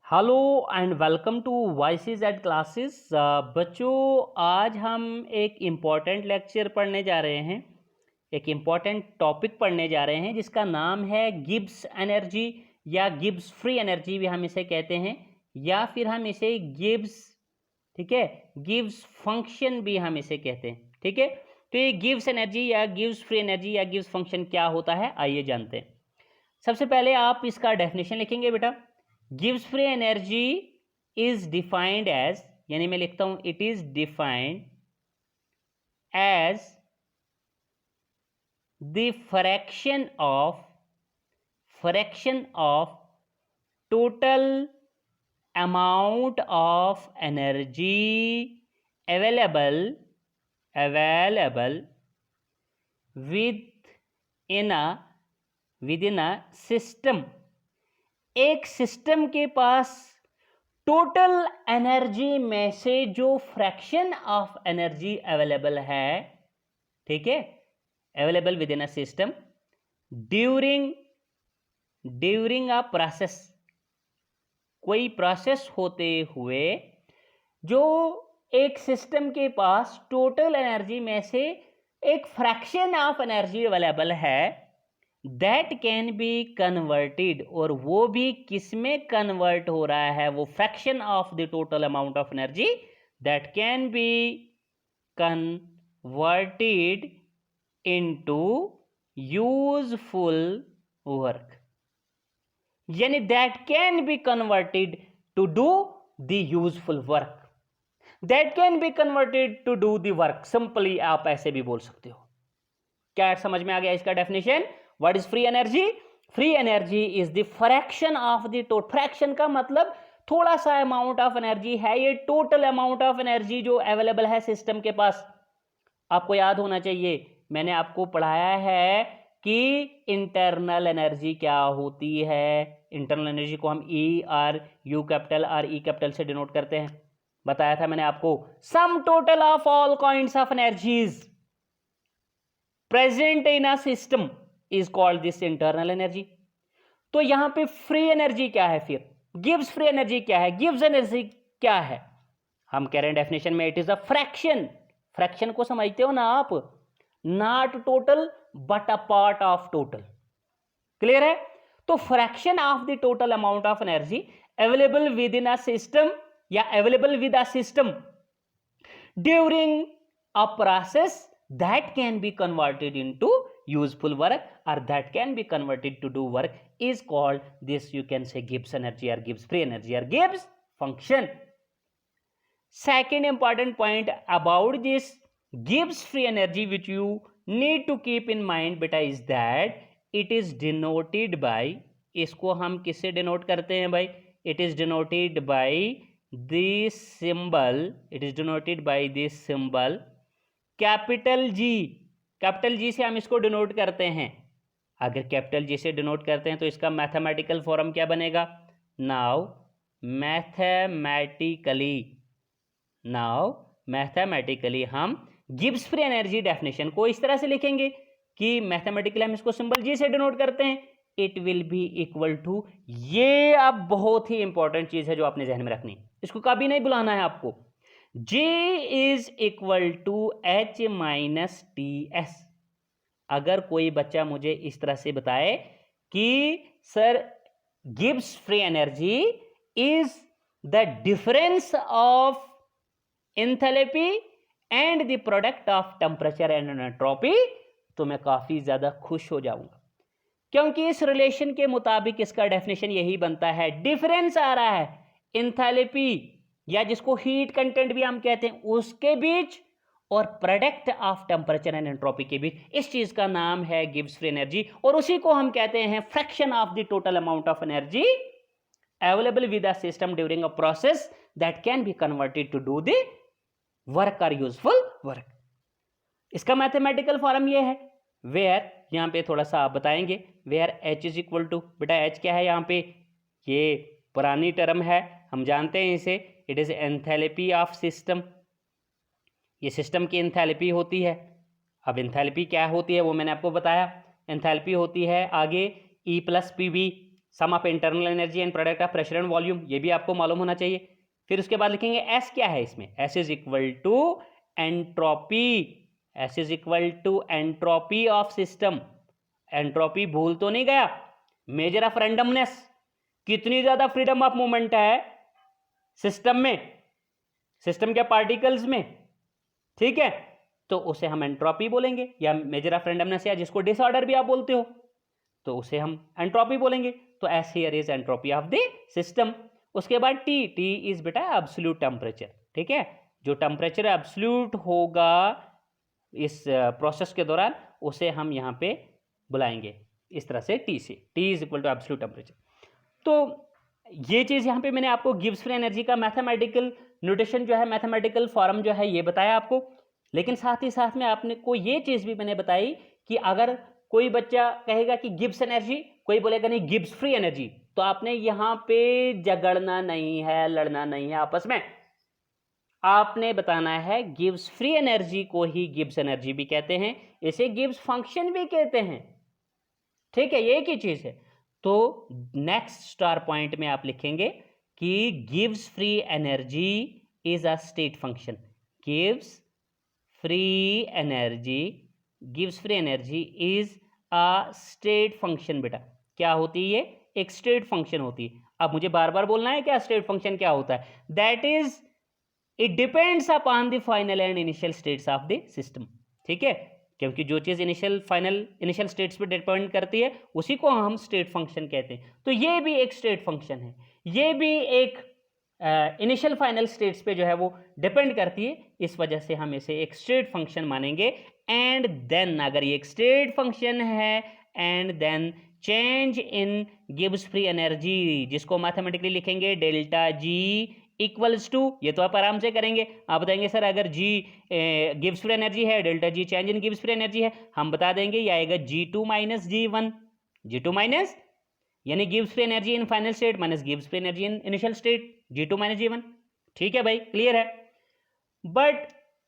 Hello and welcome to voices at classes. बच्चों, आज हम एक इम्पॉर्टेंट लेक्चर पढ़ने जा रहे हैं। एक इम्पॉर्टेंट टॉपिक पढ़ने जा रहे हैं जिसका नाम है गिब्स एनर्जी या गिब्स फ्री एनर्जी भी हम इसे कहते हैं, या फिर हम इसे गिब्स, ठीक है, गिब्स फंक्शन भी हम इसे कहते हैं। ठीक है, तो ये गिब्स एनर्जी या गिब्स फ्री एनर्जी या गिब्स फंक्शन क्या होता है, आइए जानते हैं। सबसे पहले आप इसका डेफिनेशन लिखेंगे बेटा। गिव्स free energy is defined as, यानी मैं लिखता हूं it is defined as the fraction of total amount of energy available within a system. एक सिस्टम के पास टोटल एनर्जी में से जो फ्रैक्शन ऑफ एनर्जी अवेलेबल है, ठीक है, available within a system during a process, कोई प्रोसेस होते हुए जो एक सिस्टम के पास टोटल एनर्जी में से एक फ्रैक्शन ऑफ एनर्जी अवेलेबल है, दैट कैन बी कन्वर्टेड, और वो भी किस में कन्वर्ट हो रहा है, वो fraction of the total amount of energy that can be converted into useful work, यानी that can be converted to do the useful work, that can be converted to do the work. Simply आप ऐसे भी बोल सकते हो। क्या समझ में आ गया इसका definition? What is free energy? Free energy is the fraction of the total, fraction का मतलब थोड़ा सा अमाउंट ऑफ एनर्जी है, ये टोटल अमाउंट ऑफ एनर्जी जो अवेलेबल है सिस्टम के पास। आपको याद होना चाहिए, मैंने आपको पढ़ाया है कि इंटरनल एनर्जी क्या होती है। इंटरनल एनर्जी को हम E R you capital R E capital से डिनोट करते हैं। बताया था मैंने आपको, sum total of all kinds of energies present in a system is called this internal energy. तो यहां पे फ्री एनर्जी क्या है, फिर गिव्स फ्री एनर्जी क्या है, गिव्स एनर्जी क्या है? हम कह रहे हैं डेफिनेशन में it is a fraction. Fraction को समझते हो ना आप? Not total but a part of total. Clear है? तो fraction of the total amount of energy available within a system या available with a system during a process that can be converted into useful work or that can be converted to do work is called this, you can say, Gibbs energy or Gibbs free energy or Gibbs function. Second important point about this Gibbs free energy which you need to keep in mind beta is that it is denoted by, इसको हम किससे denote करते हैं भाई? it is denoted by this symbol, it is denoted by this symbol capital G. Capital G से हम इसको denote करते हैं। अगर कैपिटल जी से डिनोट करते हैं तो इसका मैथमेटिकल फॉर्म क्या बनेगा? नाउ मैथमेटिकली हम गिब्स फ्री एनर्जी डेफिनेशन को इस तरह से लिखेंगे कि मैथमेटिकली हम इसको सिंबल जी से डिनोट करते हैं, it will be equal to, ये अब बहुत ही इंपॉर्टेंट चीज है जो आपने जहन में रखनी, इसको कभी नहीं भुलाना है आपको। J is equal to H minus T S. अगर कोई बच्चा मुझे इस तरह से बताए कि sir Gibbs free energy is the difference of enthalpy and the product of temperature and entropy, तो मैं काफी ज्यादा खुश हो जाऊंगा, क्योंकि इस रिलेशन के मुताबिक इसका डेफिनेशन यही बनता है, डिफरेंस आ रहा है एंथैल्पी या जिसको हीट कंटेंट भी हम कहते हैं उसके बीच और product of temperature and entropy के बीच, इस चीज का नाम है गिब्स फ्री एनर्जी, और उसी को हम कहते हैं fraction of the total amount of energy available with a system during a process that can be converted to do the work और यूजफुल वर्क। इसका मैथमेटिकल फॉर्म ये है, वेयर, यहां पे थोड़ा सा आप बताएंगे, where H is equal to, बेटा एच क्या है यहाँ पे? ये पुरानी टर्म है, हम जानते हैं इसे, it is enthalpy of system. ये सिस्टम की एंथैल्पी होती है। अब एंथैल्पी क्या होती है वो मैंने आपको बताया, एंथैल्पी होती है आगे E plus P V, sum of internal energy and product of pressure and volume, ये भी आपको मालूम होना चाहिए। फिर उसके बाद लिखेंगे एस क्या है इसमें, S is equal to entropy, S is equal to entropy of system. Entropy भूल तो नहीं गया, मेजर ऑफ रैंडमनेस, कितनी ज्यादा फ्रीडम ऑफ मूवमेंट है सिस्टम में, सिस्टम के पार्टिकल्स में, ठीक है, तो उसे हम एंट्रोपी बोलेंगे, या मेजर ऑफ रैंडमनेस, या जिसको डिसऑर्डर भी आप बोलते हो, तो उसे हम एंट्रोपी बोलेंगे। तो S here is entropy of the system. उसके बाद टी, टी इज बेटा एब्सोल्यूट टेम्परेचर, ठीक है, जो टेम्परेचर एब्सोल्यूट होगा इस प्रोसेस के दौरान उसे हम यहाँ पे बुलाएंगे इस तरह से टी से, T is equal to absolute temperature. तो ये चीज़ यहाँ पे मैंने आपको गिब्स फ्री एनर्जी का मैथमेटिकल नोटेशन जो है, मैथमेटिकल फॉर्म जो है ये बताया आपको, लेकिन साथ ही साथ में आपने को ये चीज़ भी मैंने बताई कि अगर कोई बच्चा कहेगा कि गिब्स एनर्जी, कोई बोलेगा नहीं गिब्स फ्री एनर्जी, तो आपने यहाँ पे झगड़ना नहीं है, लड़ना नहीं है आपस में, आपने बताना है गिब्स फ्री एनर्जी को ही गिब्स एनर्जी भी कहते हैं, इसे गिब्स फंक्शन भी कहते हैं, ठीक है, ये एक ही चीज़ है। तो नेक्स्ट स्टार पॉइंट में आप लिखेंगे कि gives free energy is a state function, gives free energy, gives free energy is a state function. बेटा क्या होती है ये, एक स्टेट फंक्शन होती है। अब मुझे बार बार बोलना है क्या स्टेट फंक्शन क्या होता है, that is it depends upon the final and initial states of the system, ठीक है, क्योंकि जो चीज़ इनिशियल फाइनल इनिशियल स्टेट्स पे डिपेंड करती है उसी को हम स्टेट फंक्शन कहते हैं। तो ये भी एक स्टेट फंक्शन है, ये भी एक इनिशियल फाइनल स्टेट्स पे जो है वो डिपेंड करती है, इस वजह से हम इसे एक स्टेट फंक्शन मानेंगे। एंड देन अगर ये एक स्टेट फंक्शन है, and then change in Gibbs free energy, जिसको मैथमेटिकली लिखेंगे डेल्टा जी इक्वल्स टू, ये तो आप आराम से करेंगे, आप बताएंगे सर अगर जी गिब्स फ्री एनर्जी है, delta G change in Gibbs free energy है, हम बता देंगे ये आएगा G2 minus G1, G2 minus यानी Gibbs free energy in final state minus Gibbs free energy in initial state, G2 minus G1, ठीक है भाई, क्लियर है। But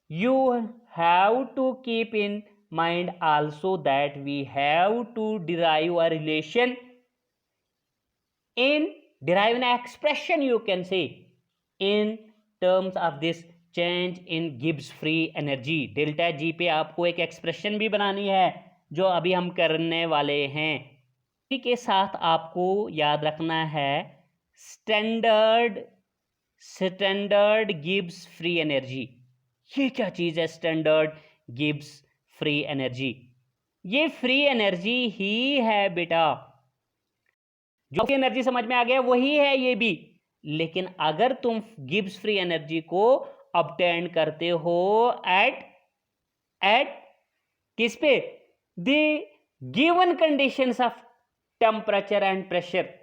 you have to keep in mind also that we have to derive a relation in derive an expression you can say in terms of this change in Gibbs free energy, delta G पे आपको एक expression भी बनानी है जो अभी हम करने वाले हैं। इसी के साथ आपको याद रखना है स्टैंडर्ड गिब्स फ्री एनर्जी। ये क्या चीज़ है स्टैंडर्ड गिब्स फ्री एनर्जी, ये फ्री एनर्जी ही है बेटा, जो एनर्जी समझ में आ गया वही है ये भी, लेकिन अगर तुम गिब्स फ्री एनर्जी को ऑब्टेन करते हो एट किस पे, the given conditions of temperature and pressure,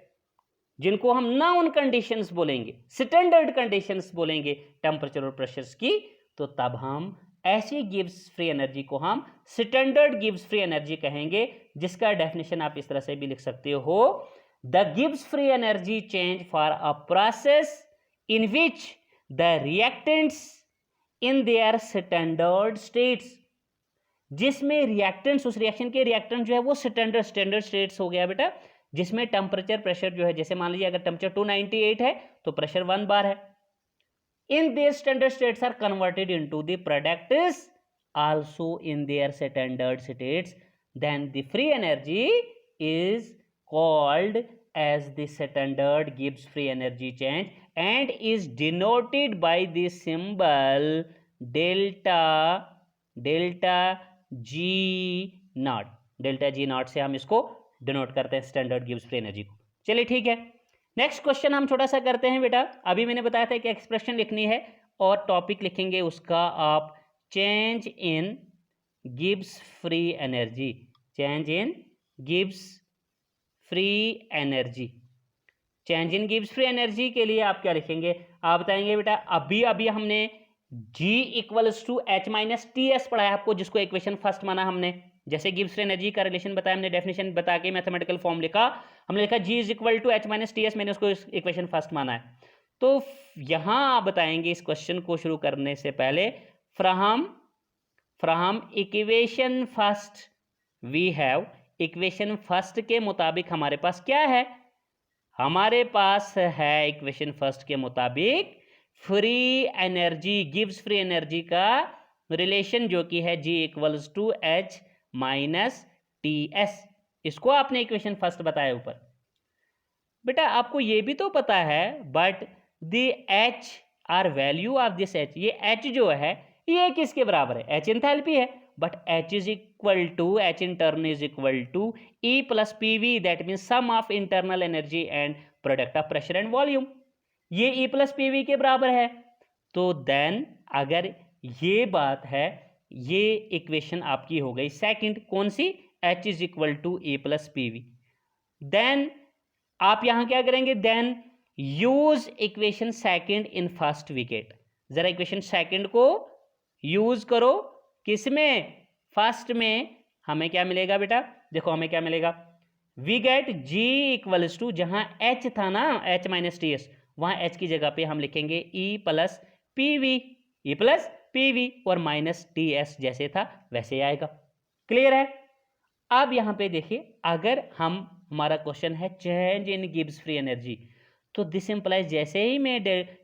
जिनको हम नाउन कंडीशंस बोलेंगे, स्टैंडर्ड कंडीशंस बोलेंगे टेम्परेचर और प्रेशर्स की, तो तब हम ऐसी गिब्स फ्री एनर्जी को हम स्टैंडर्ड गिब्स फ्री एनर्जी कहेंगे, जिसका डेफिनेशन आप इस तरह से भी लिख सकते हो, the Gibbs free energy change for a process in which the reactants in their standard states, जिसमें रिएक्टेंट्स, उस रिएक्शन के रिएक्टेंट जो है वो स्टैंडर्ड स्टेट्स हो गया बेटा, जिसमें टेम्परेचर प्रेशर जो है, जैसे मान लीजिए अगर टेम्परेचर 298 है तो प्रेशर 1 बार है, in their standard states are converted into the products also in their standard states, then the free energy is called as the standard Gibbs free energy change and is denoted by the symbol delta G not, delta G not से हम इसको denote करते हैं standard Gibbs free energy को। चलिए ठीक है, next question हम छोटा सा करते हैं बेटा। अभी मैंने बताया था कि एक्सप्रेशन लिखनी है और टॉपिक लिखेंगे उसका आप change in Gibbs free energy, change in Gibbs free energy. Change in Gibbs free energy के लिए आप क्या लिखेंगे, आप बताएंगे बेटा अभी हमने G equals to H minus T S पढ़ाया आपको, जिसको इक्वेशन फर्स्ट माना हमने, जैसे गिब्स फ्री एनर्जी का रिलेशन बताया हमने, डेफिनेशन बता के मैथमेटिकल फॉर्म लिखा, हमने लिखा G is equal to H minus T S, मैंने उसको इक्वेशन फर्स्ट माना है। तो यहाँ आप बताएंगे इस क्वेश्चन को शुरू करने से पहले, from equation first we have, equation first के मुताबिक हमारे पास क्या है, हमारे पास है इक्वेशन फर्स्ट के मुताबिक free energy, Gibbs free energy का रिलेशन जो कि है G equals to H minus TS। इसको आपने इक्वेशन फर्स्ट बताया ऊपर। बेटा आपको ये भी तो पता है but the H are value of this H, ये H जो है ये किसके बराबर है? H एंथैल्पी है, but H is equal to, H in turn is equal to E plus PV, that means sum of internal energy and product of pressure and volume. ये E plus PV के बराबर है। तो then अगर ये बात है, ये इक्वेशन आपकी हो गई सेकंड, कौन सी? H is equal to E plus PV। Then आप यहां क्या करेंगे? Then use equation second in first wicket. जरा इक्वेशन सेकंड को यूज करो किसमें? फर्स्ट में। हमें क्या मिलेगा बेटा? देखो हमें क्या मिलेगा, we get G equals to, जहां H था ना, H माइनस TS, वहां H की जगह पे हम लिखेंगे E plus PV, E plus PV, और माइनस TS जैसे था वैसे आएगा। क्लियर है? अब यहां पे देखिए, अगर हमारा क्वेश्चन है change in Gibbs free energy, तो दिस इंप्लाइज जैसे ही मैं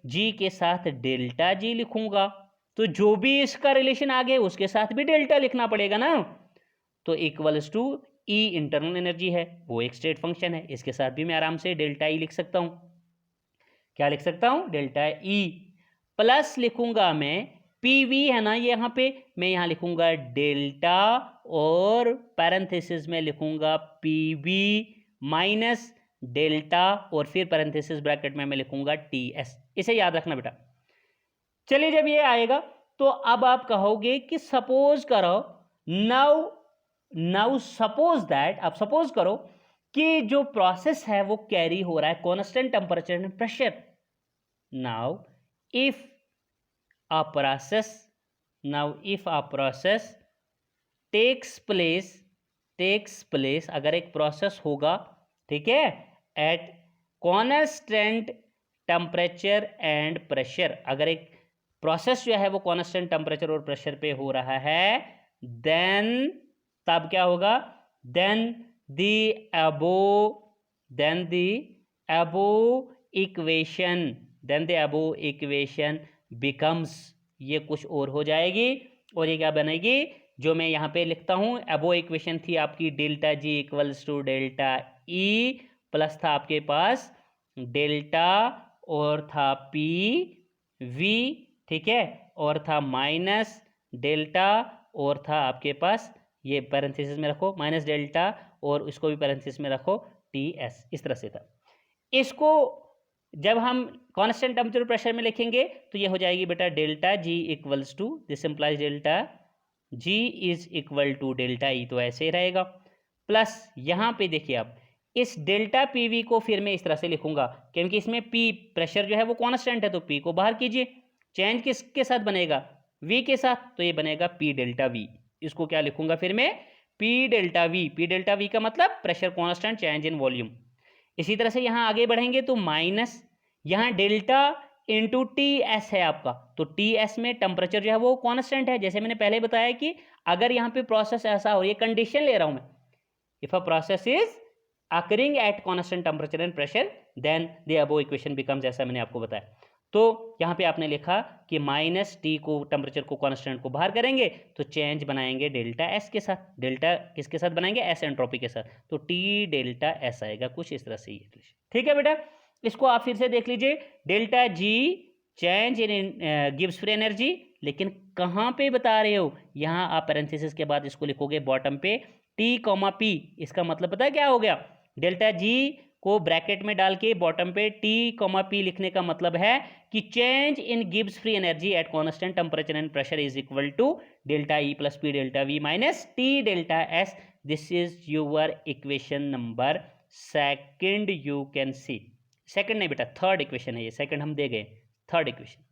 G के साथ डेल्टा G लिखूंगा, तो जो भी इसका रिलेशन आगे उसके साथ भी डेल्टा लिखना पड़ेगा ना। तो equals to E internal energy है, वो एक स्टेट फंक्शन है, इसके साथ भी मैं आराम से डेल्टा E लिख सकता हूं। क्या लिख सकता हूं? Delta E। प्लस लिखूंगा मैं PV है ना यहाँ पे, मैं यहाँ लिखूंगा डेल्टा, और पैरेंथेसिस में लिखूंगा PV माइनस डेल्टा, और फिर पैरेंथेसिस ब्रैकेट में मैं लिखूंगा TS। इसे याद रखना बेटा। चलिए जब ये आएगा तो अब आप कहोगे कि सपोज करो, नाउ सपोज दैट, आप सपोज करो कि जो प्रोसेस है वो कैरी हो रहा है constant temperature and pressure. Now if a process takes place, अगर एक प्रोसेस होगा, ठीक है, eight constant temperature and pressure, अगर एक प्रोसेस जो है वो कांस्टेंट टेम्परेचर और प्रेशर पे हो रहा है, देन तब क्या होगा? Then the above equation becomes, ये कुछ और हो जाएगी, और ये क्या बनेगी? जो मैं यहाँ पे लिखता हूँ, अबो इक्वेशन थी आपकी delta G equals to delta E, plus था आपके पास डेल्टा, और था PV, ठीक है, और था माइनस डेल्टा, और था आपके पास, ये पैरेंथेसिस में रखो माइनस डेल्टा, और इसको भी पैरेंथेसिस में रखो TS। इस तरह से था। इसको जब हम कांस्टेंट टेम्परेचर प्रेशर में लिखेंगे तो ये हो जाएगी बेटा delta G equals to, this implies delta G is equal to delta E, तो ऐसे ही रहेगा। प्लस यहाँ पे देखिए, आप इस डेल्टा PV को फिर मैं इस तरह से लिखूंगा, क्योंकि इसमें P प्रेशर जो है वो कांस्टेंट है, तो P को बाहर कीजिए, चेंज किसके साथ बनेगा? V के साथ, तो ये बनेगा P डेल्टा V। इसको क्या लिखूंगा फिर मैं? P डेल्टा V का मतलब pressure constant, change in volume. इसी तरह से यहाँ आगे बढ़ेंगे तो माइनस, यहाँ डेल्टा इंटू TS है आपका, तो TS में टेम्परेचर जो है वो कांस्टेंट है, जैसे मैंने पहले बताया कि अगर यहाँ पे प्रोसेस ऐसा हो, ये कंडीशन ले रहा हूँ मैं, if a process is occurring at constant temperature and pressure, then the above equation becomes, ऐसा मैंने आपको बताया। तो यहाँ पे आपने लिखा कि माइनस T को, टेम्परेचर को, कांस्टेंट को बाहर करेंगे तो चेंज बनाएंगे डेल्टा S के साथ। डेल्टा किसके साथ बनाएंगे? S एंट्रोपी के साथ, तो T डेल्टा S आएगा, कुछ इस तरह से ये। ठीक है बेटा, इसको आप फिर से देख लीजिए, delta G change in Gibbs free energy, लेकिन कहाँ पे बता रहे हो? यहाँ आप पैरेंथेसिस के बाद इसको लिखोगे बॉटम पे T, P। इसका मतलब पता है क्या हो गया? डेल्टा G को ब्रैकेट में डाल के बॉटम पे T, P लिखने का मतलब है कि change in Gibbs free energy at constant temperature and pressure is equal to delta E plus P delta V minus T delta S। This is your equation number second, you can see. Second नहीं बेटा, third equation है ये, second हम दे गए, third equation.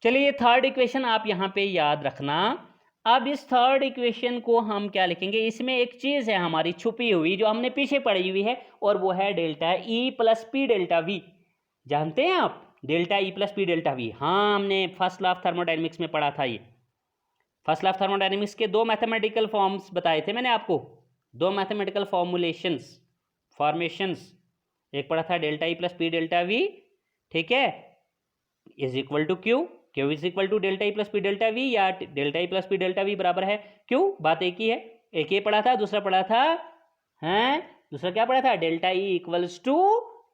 चलिए third equation आप यहां पे याद रखना। अब इस थर्ड इक्वेशन को हम क्या लिखेंगे? इसमें एक चीज है हमारी छुपी हुई जो हमने पीछे पढ़ी हुई है, और वो है delta E plus P delta V। जानते हैं आप delta E plus P delta V? हाँ, हमने फर्स्ट लॉ ऑफ थर्मोडायनेमिक्स में पढ़ा था। ये फर्स्ट लॉ ऑफ थर्मोडायनेमिक्स के दो मैथमेटिकल फॉर्म्स बताए थे मैंने आपको, दो मैथमेटिकल फॉर्मुलेशंस, फॉर्मेशंस। एक पढ़ा था delta E plus P delta V, ठीक है, is equal to Q, Q is equal to delta E plus P delta V, या delta E plus P delta V बराबर है क्यू, बात एक ही है। एक ये पढ़ा था, दूसरा पढ़ा था, हैं दूसरा क्या पढ़ा था, delta E equals to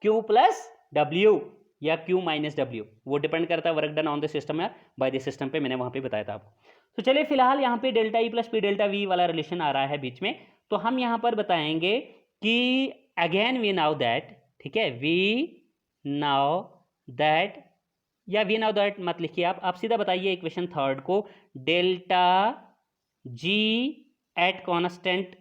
Q plus W या क्यू माइनस डब्ल्यू, वो डिपेंड करता है work done on the system या बाय द सिस्टम पे, मैंने वहां पे बताया था आपको। तो चलिए फिलहाल यहाँ पे delta E plus P delta we वाला रिलेशन आ रहा है बीच में, तो हम यहाँ पर बताएंगे कि अगेन वी नाउ दैट, ठीक है, वी नाउ दैट, या वी नाउ दैट मत लिखिए आप सीधा बताइए इक्वेशन थर्ड को, delta G at constant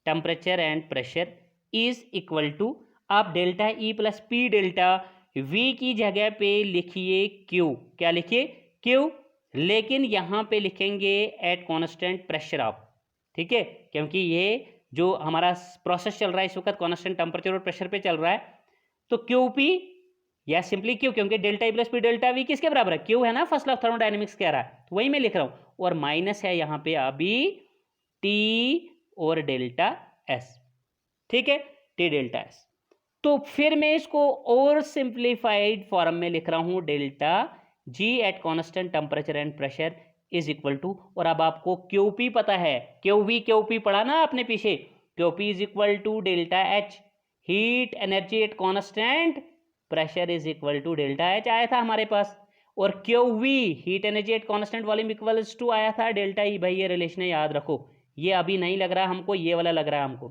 temperature and pressure is equal to, आप delta E plus P delta V की जगह पे लिखिए क्यू, क्या लिखिए क्यू, लेकिन यहां पे लिखेंगे एट कॉन्स्टेंट प्रेशर आप, ठीक है, क्योंकि ये जो हमारा प्रोसेस चल रहा है इस वक्त कॉन्स्टेंट टेम्परेचर और प्रेशर पे चल रहा है, तो क्यू पी या सिंपली क्यू, क्योंकि delta E plus P delta we किसके बराबर है, क्यू है ना, फर्स्ट लॉ ऑफ थर्मोडायनेमिक्स कह रहा है, तो वही मैं लिख रहा हूं, और माइनस है यहाँ पे अभी टी और डेल्टा एस, ठीक है, टी डेल्टा एस। तो फिर मैं इसको और सिंप्लीफाइड फॉर्म में लिख रहा हूं, delta G at constant temperature and pressure is equal to, और अब आपको क्यू पी पता है, क्यू पी पढ़ा ना आपने पीछे, Q P is equal to delta H, heat energy at constant pressure is equal to delta H आया था हमारे पास, और Q V heat energy at constant volume equals to आया था डेल्टा ई। भाई ये रिलेशन है, याद रखो, ये अभी नहीं लग रहा हमको, ये वाला लग रहा है हमको,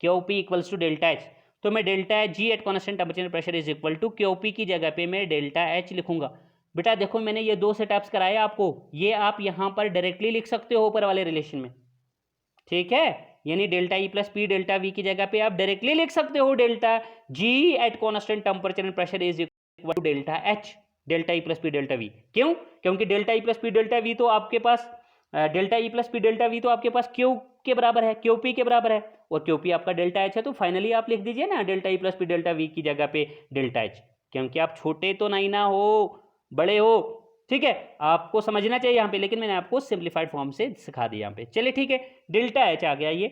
Q P equals to delta H, तो मैं delta H G at constant temperature pressure is equal to Q P की जगह पे मैं डेल्टा एच लिखूंगा। बेटा देखो मैंने ये दो सेटअप्स कराए आपको, ये आप यहां पर डायरेक्टली लिख सकते हो ऊपर वाले रिलेशन में, ठीक है, यानी delta E plus P delta V की जगह पे आप डायरेक्टली लिख सकते हो delta G at constant temperature and pressure is equal to delta H, delta E plus P delta V. क्यों? क्योंकि delta E plus P delta V तो आपके पास delta E plus P delta V तो आपके पास क्यू के बराबर है, क्यू पी के बराबर है, और क्यू पी आपका डेल्टा एच है, तो फाइनली आप लिख दीजिए ना delta E plus P delta V की जगह पे डेल्टा एच, क्योंकि आप छोटे तो नहीं ना हो, बड़े हो, ठीक है, आपको समझना चाहिए यहाँ पे, लेकिन मैंने आपको सिंप्लीफाइड फॉर्म से सिखा दिया यहाँ पे। चलिए ठीक है, डेल्टा एच आ गया ये,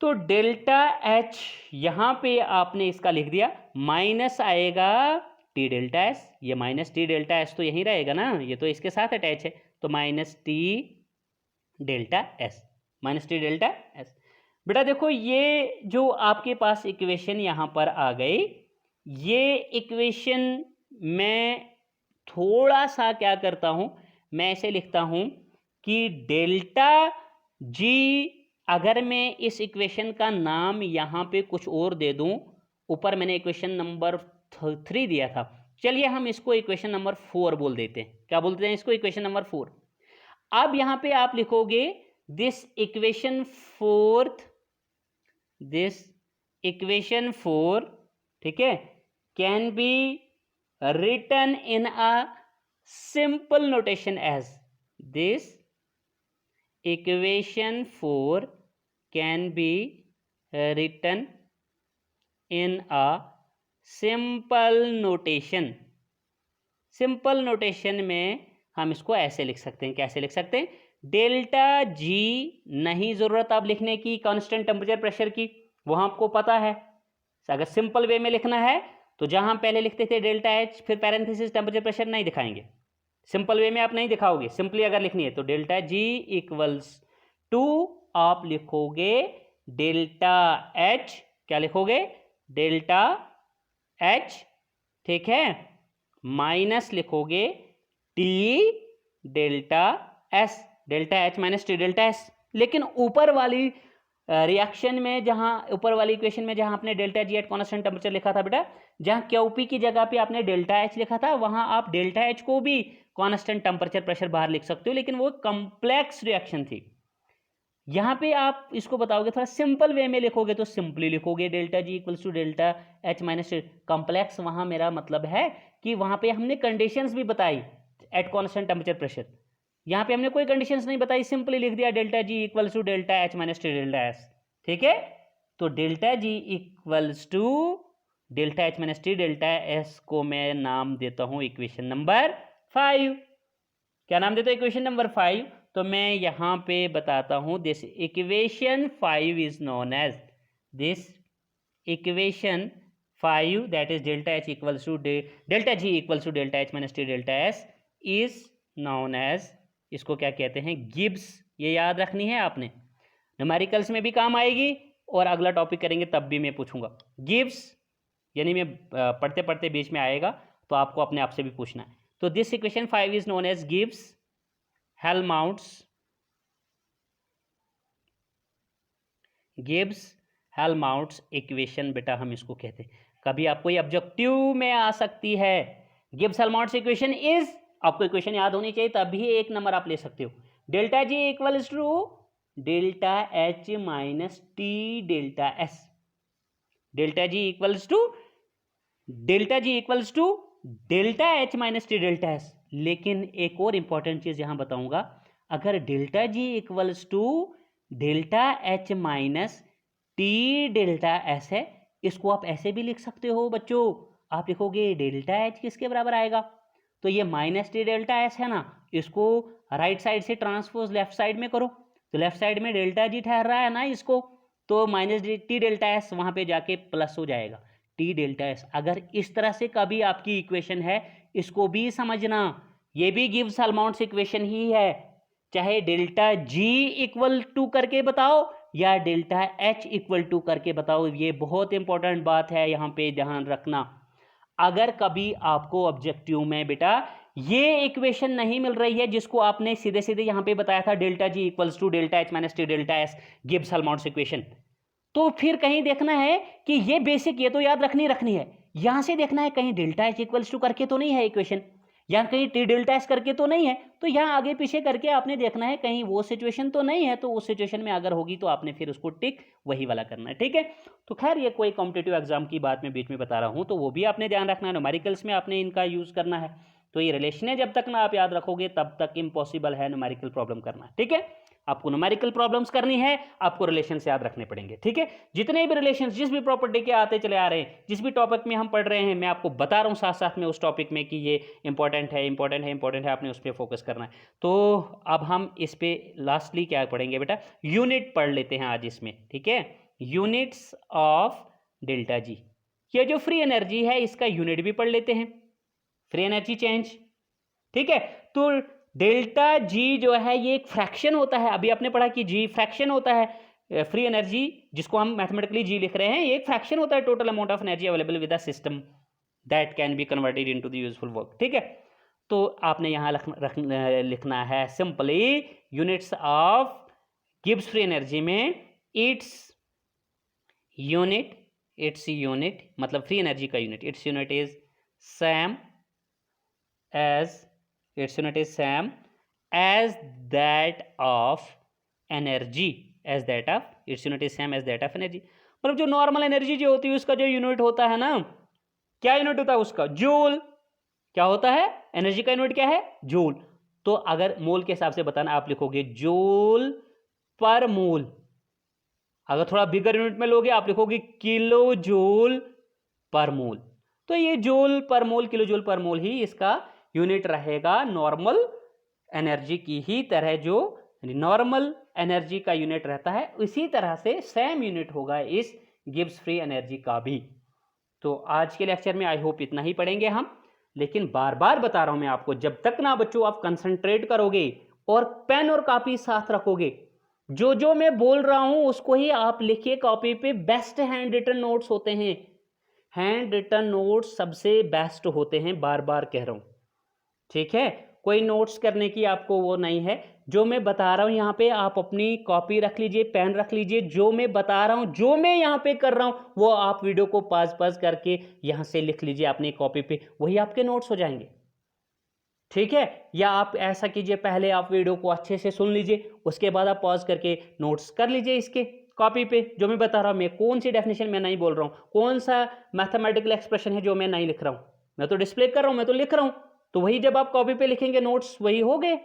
तो डेल्टा एच यहाँ पे आपने इसका लिख दिया, माइनस आएगा टी डेल्टा एस, ये माइनस टी डेल्टा एस तो यहीं रहेगा ना, ये तो इसके साथ अटैच है, तो minus T delta S, minus T delta S. बेटा देखो ये जो आपके पास इक्वेशन यहाँ पर आ गई, ये इक्वेशन मैं थोड़ा सा क्या करता हूँ, मैं ऐसे लिखता हूँ कि डेल्टा जी, अगर मैं इस इक्वेशन का नाम यहाँ पे कुछ और दे दूँ, ऊपर मैंने इक्वेशन नंबर 3 दिया था, चलिए हम इसको इक्वेशन नंबर 4 बोल देते हैं, क्या बोलते हैं इसको, इक्वेशन नंबर 4। अब यहाँ पे आप लिखोगे दिस इक्वेशन 4, ठीक है, can be written in a simple notation as, this equation 4 can be written in a simple notation। Simple notation में हम इसको ऐसे लिख सकते हैं, कैसे लिख सकते हैं, डेल्टा जी, नहीं जरूरत आप लिखने की कांस्टेंट टेम्परेचर प्रेशर की, वो आपको पता है, अगर सिंपल वे में लिखना है तो जहां पहले लिखते थे डेल्टा एच फिर पैरेंथेसिस टेम्परेचर प्रेशर नहीं दिखाएंगे, सिंपल वे में आप नहीं दिखाओगे, सिंपली अगर लिखनी है तो डेल्टा जी इक्वल्स टू आप लिखोगे डेल्टा एच, क्या लिखोगे डेल्टा एच, ठीक है, माइनस लिखोगे T delta S, delta H minus T delta S. लेकिन ऊपर वाली रिएक्शन में, जहां ऊपर वाली इक्वेशन में जहां आपने delta G at constant temperature लिखा था बेटा, जहां क्यूपी की जगह पे आपने डेल्टा एच लिखा था, वहां आप डेल्टा एच को भी कॉन्स्टेंट टेम्परेचर प्रेशर बाहर लिख सकते हो, लेकिन वो कॉम्प्लेक्स रिएक्शन थी। यहाँ पे आप इसको बताओगे थोड़ा सिंपल वे में लिखोगे तो सिंपली लिखोगे delta G equals to delta H minus complex, वहां मेरा मतलब है कि वहां पे हमने कंडीशंस भी बताई एट कॉन्स्टेंट टेम्परेचर प्रेशर, यहाँ पे हमने कोई कंडीशंस नहीं बताई, सिंपली लिख दिया delta G equals to delta H minus T delta S, ठीक है। तो delta G equals to delta H minus T delta S को मैं नाम देता हूं इक्वेशन नंबर 5। क्या नाम देता हूं इक्वेशन नंबर 5? तो मैं यहां पे बताता हूं, this equation 5 is known as, this equation 5 that is delta H equals to delta G equals to delta H minus T delta S is known as, इसको क्या कहते हैं, गिब्स। ये याद रखनी है आपने, न्यूमेरिकल्स में भी काम आएगी और अगला टॉपिक करेंगे तब भी मैं पूछूंगा। गिब्स यानी मैं पढ़ते पढ़ते बीच में आएगा तो आपको अपने आप से भी पूछना है। तो this equation 5 is known as Gibbs Helmholtz equation, बेटा हम इसको कहते हैं। कभी आपको ये ऑब्जेक्टिव में आ सकती है। गिब्स हेल्महोल्ट्ज इक्वेशन इज, आपको इक्वेशन याद होनी चाहिए तभी एक नंबर आप ले सकते हो। Delta G equals to delta H minus T delta S, delta G equals to delta H minus T delta S. लेकिन एक और इंपॉर्टेंट चीज यहां बताऊंगा, अगर delta G equals to delta H minus T delta S है, इसको आप ऐसे भी लिख सकते हो बच्चों। आप लिखोगे डेल्टा एच किसके बराबर आएगा, तो ये माइनस टी डेल्टा एस है ना, इसको राइट साइड से ट्रांसपोज लेफ्ट साइड में करो, तो लेफ्ट साइड में डेल्टा जी ठहर रहा है ना इसको, तो माइनस टी डेल्टा एस वहां पे जाके प्लस हो जाएगा टी डेल्टा एस। अगर इस तरह से कभी आपकी इक्वेशन है, इसको भी समझना, ये भी गिब्स हेल्महोल्ट्ज इक्वेशन ही है, चाहे डेल्टा जी इक्वल टू करके बताओ या डेल्टा एच इक्वल टू करके बताओ। ये बहुत इंपॉर्टेंट बात है, यहां पे ध्यान रखना। अगर कभी आपको ऑब्जेक्टिव में बेटा ये इक्वेशन नहीं मिल रही है जिसको आपने सीधे सीधे यहां पे बताया था delta G equals to delta H minus T delta S Gibbs Helmholtz equation, तो फिर कहीं देखना है कि ये बेसिक, ये तो याद रखनी है, यहां से देखना है कहीं डेल्टा एच इक्वल्स टू करके तो नहीं है इक्वेशन, या कहीं टी डेल्टा एस करके तो नहीं है, तो यहाँ आगे पीछे करके आपने देखना है कहीं वो सिचुएशन तो नहीं है, तो उस सिचुएशन में अगर होगी तो आपने फिर उसको टिक वही वाला करना है, ठीक है। तो खैर ये कोई कॉम्पिटिटिव एग्जाम की बात में बीच में बता रहा हूँ, तो वो भी आपने ध्यान रखना है, न्यूमेरिकल्स में आपने इनका यूज करना है। तो ये रिलेशन है, जब तक ना आप याद रखोगे तब तक इम्पॉसिबल है न्यूमेरिकल प्रॉब्लम करना, ठीक है। आपको न्यूमेरिकल प्रॉब्लम्स करनी है, आपको रिलेशंस याद रखने पड़ेंगे, ठीक है। जितने भी रिलेशंस जिस भी प्रॉपर्टी के आते चले आ रहे हैं, जिस भी टॉपिक में हम पढ़ रहे हैं, मैं आपको बता रहा हूं साथ साथ में उस टॉपिक में कि ये इंपॉर्टेंट है, आपने उस पर फोकस करना है। तो अब हम इस पे लास्टली क्या पढ़ेंगे बेटा, यूनिट पढ़ लेते हैं आज इसमें, ठीक है। यूनिट्स ऑफ डेल्टा जी, ये जो फ्री एनर्जी है इसका यूनिट भी पढ़ लेते हैं, फ्री एनर्जी चेंज, ठीक है। तो डेल्टा जी जो है ये एक फ्रैक्शन होता है, अभी आपने पढ़ा कि जी फ्रैक्शन होता है, फ्री एनर्जी जिसको हम मैथमेटिकली जी लिख रहे हैं, ये एक फ्रैक्शन होता है total amount of energy available with a system that can be converted into the useful work, ठीक है। तो आपने यहां लिखना है simply units of Gibbs free energy में इट्स यूनिट मतलब फ्री एनर्जी का unit, its unit is same as that of energy, मतलब जो नॉर्मल एनर्जी जो होती है उसका जो यूनिट होता है ना, क्या यूनिट होता है उसका, जूल। क्या होता है, एनर्जी का यूनिट क्या है, जूल। तो अगर मोल के हिसाब से बताना, आप लिखोगे जूल पर मोल। अगर थोड़ा बिगर यूनिट में लोगे आप लिखोगे किलो जूल पर मोल। तो ये जूल पर मोल, किलो जूल पर मोल ही इसका यूनिट रहेगा नॉर्मल एनर्जी की ही तरह, जो नॉर्मल एनर्जी का यूनिट रहता है इसी तरह से सेम यूनिट होगा इस गिब्स फ्री एनर्जी का भी। तो आज के लेक्चर में आई होप इतना ही पढ़ेंगे हम, लेकिन बार बार बता रहा हूं मैं आपको, जब तक ना बच्चों आप कंसंट्रेट करोगे और पेन और कॉपी साथ रखोगे, जो जो मैं बोल रहा हूं उसको ही आप लिखिए कॉपी पे। बेस्ट हैंड रिटन नोट्स होते हैं, हैंड रिटन नोट्स सबसे बेस्ट होते हैं, बार बार कह रहा हूं, ठीक है। कोई नोट्स करने की आपको वो नहीं है, जो मैं बता रहा हूं यहां पे आप अपनी कॉपी रख लीजिए, पेन रख लीजिए, जो मैं बता रहा हूं, जो मैं यहां पे कर रहा हूं वो आप वीडियो को पॉज करके यहां से लिख लीजिए अपनी कॉपी पे, वही आपके नोट्स हो जाएंगे, ठीक है। या आप ऐसा कीजिए, पहले आप वीडियो को अच्छे से सुन लीजिए, उसके बाद आप पॉज करके नोट्स कर लीजिए इसके कॉपी पे, जो मैं बता रहा हूं। मैं कौन सी डेफिनेशन मैं नहीं बोल रहा हूं, कौन सा मैथमेटिकल एक्सप्रेशन है जो मैं नहीं लिख रहा हूं, मैं तो डिस्प्ले कर रहा हूं, मैं तो लिख रहा हूं। तो वही जब आप कॉपी पे लिखेंगे नोट्स वही हो गए।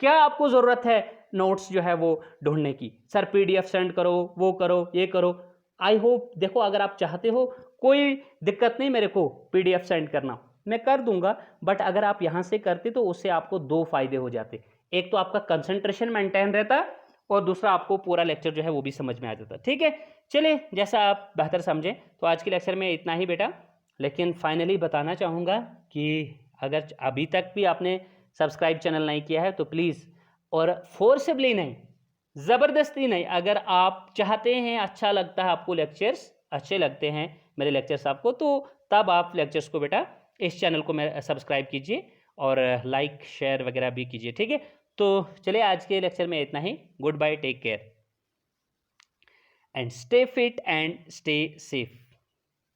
क्या आपको जरूरत है नोट्स जो है वो ढूंढने की, सर पीडीएफ सेंड करो, वो करो, ये करो। आई होप, देखो अगर आप चाहते हो कोई दिक्कत नहीं मेरे को पीडीएफ सेंड करना, मैं कर दूंगा, बट अगर आप यहां से करते तो उससे आपको दो फायदे हो जाते। एक तो आपका कंसंट्रेशन मेंटेन रहता और दूसरा आपको पूरा लेक्चर जो है वो भी समझ में आ जाता। ठीक है, चलिए जैसा आप बेहतर समझें। तो आज के लेक्चर में इतना ही बेटा, लेकिन फाइनली बताना चाहूँगा कि अगर अभी तक भी आपने सब्सक्राइब चैनल नहीं किया है तो प्लीज़, और फोर्सबली नहीं, ज़बरदस्ती नहीं, अगर आप चाहते हैं, अच्छा लगता है आपको लेक्चर्स, अच्छे लगते हैं मेरे लेक्चर्स आपको, तो तब आप लेक्चर्स को बेटा इस चैनल को मैं सब्सक्राइब कीजिए और लाइक शेयर वगैरह भी कीजिए। ठीक है, तो चलिए आज के लेक्चर में इतना ही। Goodbye, take care and stay fit and stay safe.